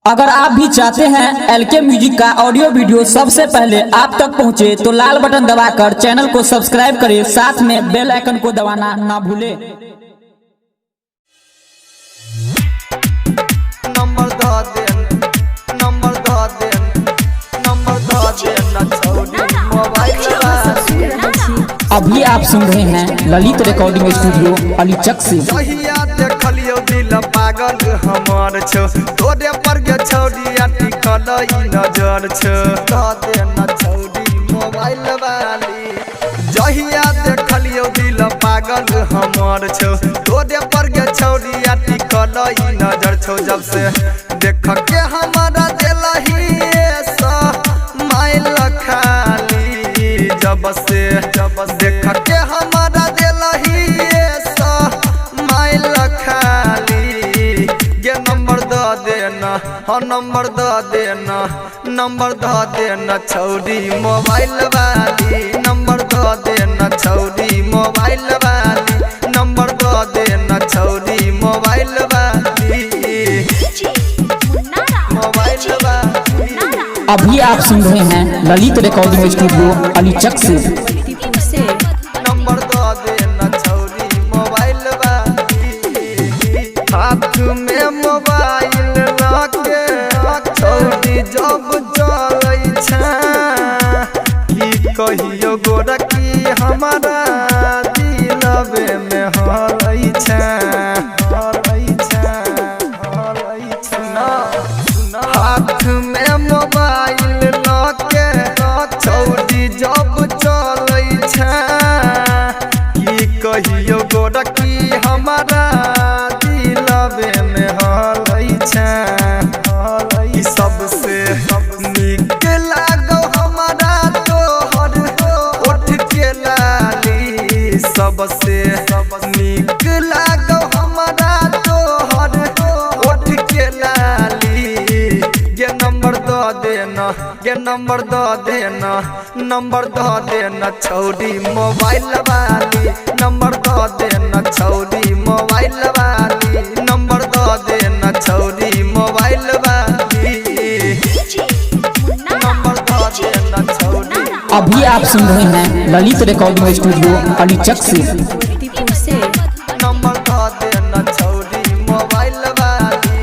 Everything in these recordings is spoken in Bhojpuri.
अगर आप भी चाहते हैं एलके म्यूजिक का ऑडियो वीडियो सबसे पहले आप तक पहुंचे तो लाल बटन दबाकर चैनल को सब्सक्राइब करें, साथ में बेल आइकन को दबाना ना भूलें। अभी आप सुन रहे हैं ललित रिकॉर्डिंग स्टूडियो अलीचक से। देखलियो दिल पागल हमार छो तोरे पर के छौड़िया टिकल ई नजर छो दे न छौड़ी मोबाइल वाली। जहिया देखलियो दिल पागल हमार छो तोरे पर के छौड़िया टिकल ई नजर छो। जब से देख के हमारा दिलही सा माइल खाली, जब से देख के हमारा दिलही नंबर द देना छौड़ी मोबाइल वाली, नंबर द देना छौड़ी मोबाइल वाली, नंबर द देना छौड़ी मोबाइल वाली, मोबाइल वाली। अभी आप सुन रहे हैं ललित रिकॉर्डिंग स्टूडियो अलीचक से। नंबर द देना छौड़ी मोबाइल वाली, हाथ में मोबाइल जब चलै कि कहियो गोरकी हमारा दिलबे में हलै हाथ में मोबाइल लके छौड़ी जब चलै कि कहियो गोरकी हमारा दिलबे में हलै सबसे नीक लागो हमारा तोहर ओठ के लाली, सबसे नीक लागो हमारा तोहर ओठ के लाली। ये नंबर द देना, ये नंबर द देना, नंबर द देना छौड़ी मोबाइल वाली, नंबर द देना छौड़ी मोबाइल वाली, नंबर द देना छौड़ी मोबाइल वाली। अभी आप सुन रहे हैं ललित रिकॉर्डिंग स्टूडियो अलीचक से। नंबर द देना छौड़ी मोबाइल वाली,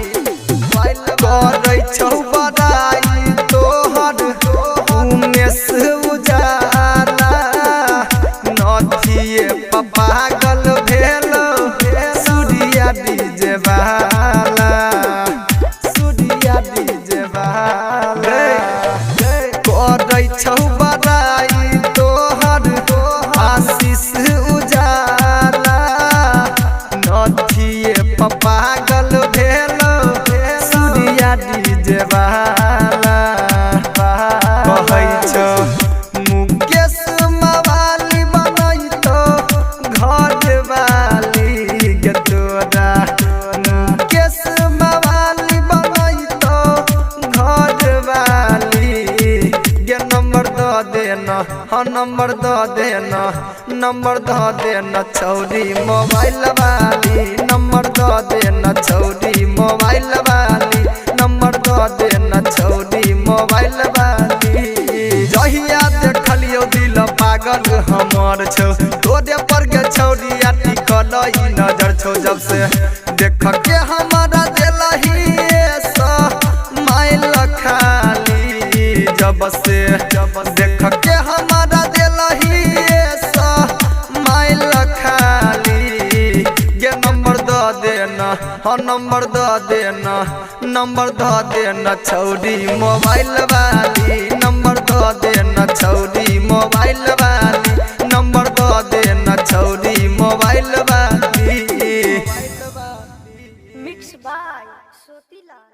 करै छौ बड़ाई तोहर उमेश उजाला, नथिए पागल भेल सूर्या डीजे वाला, सूर्या डीजे वाला। करै छौ बड़ाई तोहर आशीष उजाला, नथिए पागल भेल सूर्या डीजे वाला। कहै छौ मुकेश मवाली बनैतो घर वाली गे तोरा, मुकेश मवाली बनैतो घर वाली। नंबर द देना, हाँ नंबर द देना, नंबर द देना छौड़ी मोबाइल वाली, नंबर द देना छौड़ी मोबाइल वाली, नंबर द देना छौड़ी मोबाइल वाली। जहिया देखलियो दिल पागल हमार छो तोरे पर के छौड़िया टिकल ई नजर छो। जब से देख के हमारा दिलही सा माइल खाली, जब से देख के हमारा दिलही सा माइल खाली। ये नंबर द देना, हाँ नंबर द देना, नंबर द देना छौड़ी मोबाइल वाली, नंबर द देना छौड़ी मोबाइल वाली, नंबर द देना छौड़ी मोबाइल वाली। Mix by सोतीलाल।